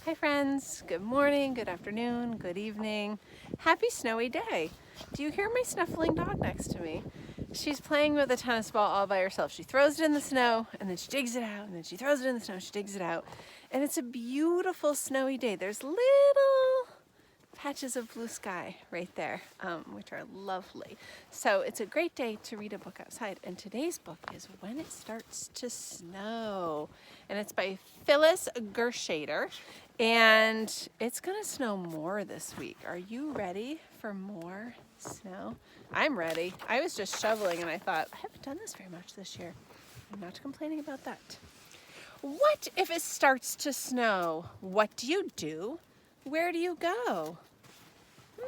Hi friends, good morning, good afternoon, good evening. Happy snowy day. Do you hear my snuffling dog next to me? She's playing with a tennis ball all by herself. She throws it in the snow and then she digs it out and then she throws it in the snow and she digs it out. And it's a beautiful snowy day. There's little patches of blue sky right there, which are lovely. So it's a great day to read a book outside. And today's book is When It Starts to Snow. And it's by Phillis Gershator. And it's going to snow more this week. Are you ready for more snow? I'm ready. I was just shoveling and I thought, I haven't done this very much this year. I'm not complaining about that. What if it starts to snow? What do you do? Where do you go?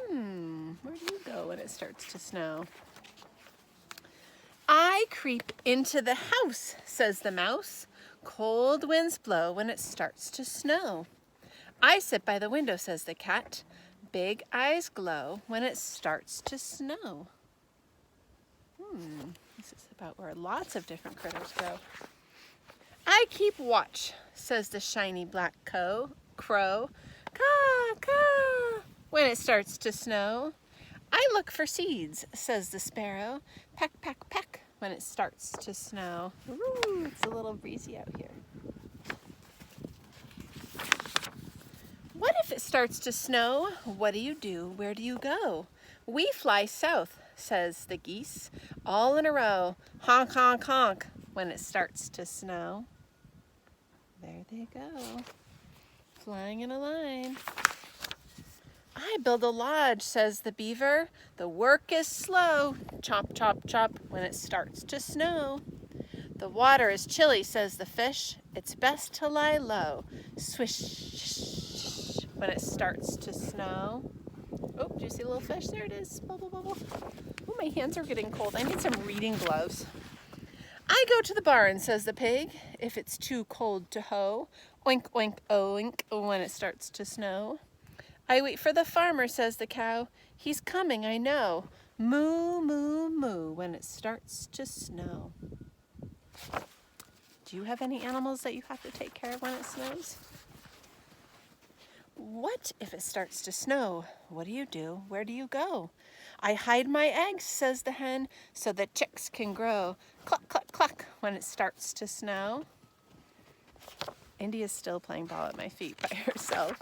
Where do you go when it starts to snow? I creep into the house, says the mouse. Cold winds blow when it starts to snow. I sit by the window, says the cat. Big eyes glow when it starts to snow. This is about where lots of different critters go. I keep watch, says the shiny black crow. Caw, caw, when it starts to snow. I look for seeds, says the sparrow. Peck, peck, peck, when it starts to snow. Ooh, it's a little breezy out here. What if it starts to snow? What do you do? Where do you go? We fly south, says the geese, all in a row. Honk, honk, honk, when it starts to snow. There they go, flying in a line. I build a lodge, says the beaver. The work is slow. Chomp, chomp, chomp, when it starts to snow. The water is chilly, says the fish. It's best to lie low. Swish, when it starts to snow. Oh, do you see a little fish? There it is. Bubble, bubble. Oh, my hands are getting cold. I need some reading gloves. I go to the barn, says the pig. If it's too cold to hoe. Oink, oink, oink, when it starts to snow. I wait for the farmer, says the cow. He's coming, I know. Moo, moo, moo, when it starts to snow. Do you have any animals that you have to take care of when it snows? What if it starts to snow? What do you do? Where do you go? I hide my eggs, says the hen, so the chicks can grow. Cluck, cluck, cluck, when it starts to snow. India's still playing ball at my feet by herself.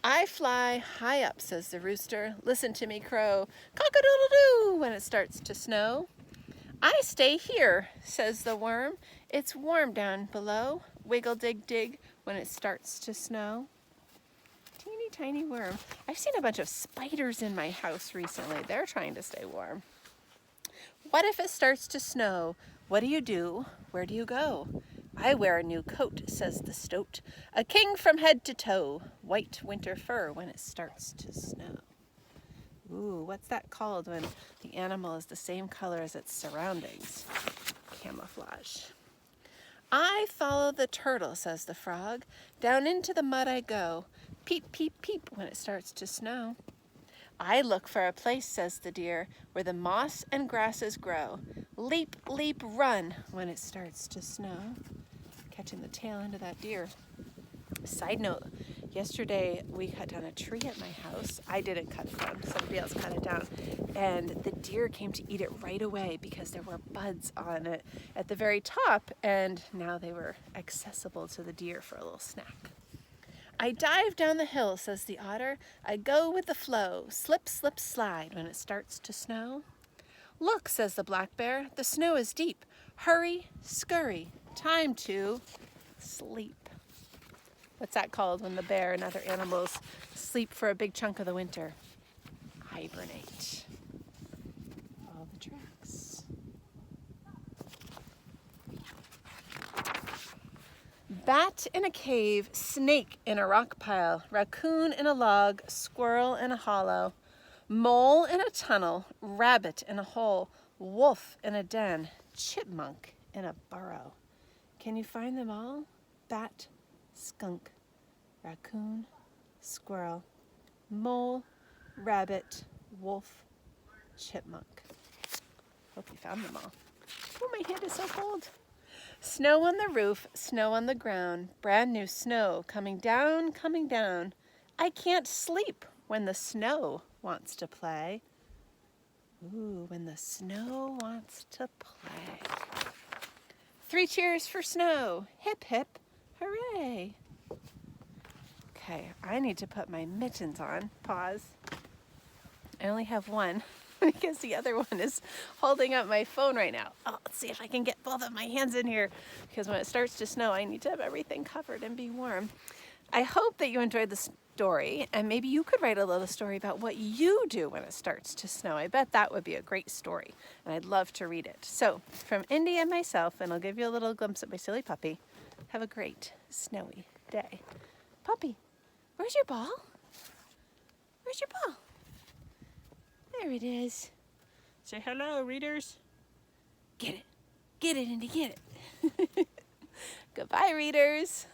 I fly high up, says the rooster. Listen to me crow. Cock-a-doodle-doo, when it starts to snow. I stay here, says the worm. It's warm down below. Wiggle, dig, dig, when it starts to snow. Teeny tiny worm. I've seen a bunch of spiders in my house recently. They're trying to stay warm. What if it starts to snow? What do you do? Where do you go? I wear a new coat, says the stoat. A king from head to toe. White winter fur when it starts to snow. Ooh, what's that called when the animal is the same color as its surroundings? Camouflage. I follow the turtle, says the frog. Down into the mud I go. Peep, peep, peep when it starts to snow. I look for a place, says the deer, where the moss and grasses grow. Leap, leap, run when it starts to snow. Catching the tail end of that deer. Side note, yesterday we cut down a tree at my house. I didn't cut it down, somebody else cut it down. And the deer came to eat it right away because there were buds on it at the very top, and now they were accessible to the deer for a little snack. I dive down the hill, says the otter. I go with the flow. Slip, slip, slide when it starts to snow. Look, says the black bear, the snow is deep. Hurry, scurry, time to sleep. What's that called when the bear and other animals sleep for a big chunk of the winter? Hibernate. All the tracks. Bat in a cave, snake in a rock pile, raccoon in a log, squirrel in a hollow, mole in a tunnel, rabbit in a hole, wolf in a den, chipmunk in a burrow. Can you find them all? Bat, skunk, raccoon, squirrel, mole, rabbit, wolf, chipmunk. Hope you found them all. Oh, my hand is so cold. Snow on the roof, snow on the ground, brand new snow coming down, coming down. I can't sleep when the snow wants to play. Ooh, when the snow wants to play. 3 cheers for snow. Hip, hip, hooray. Okay, I need to put my mittens on. Pause. I only have one because the other one is holding up my phone right now. Oh, let's see if I can get both of my hands in here because when it starts to snow, I need to have everything covered and be warm. I hope that you enjoyed the story, and maybe you could write a little story about what you do when it starts to snow. I bet that would be a great story, and I'd love to read it. So, from Indy and myself, and I'll give you a little glimpse at my silly puppy, have a great snowy day. Puppy, where's your ball? Where's your ball? There it is. Say hello, readers. Get it. Get it, Indy, get it. Goodbye, readers.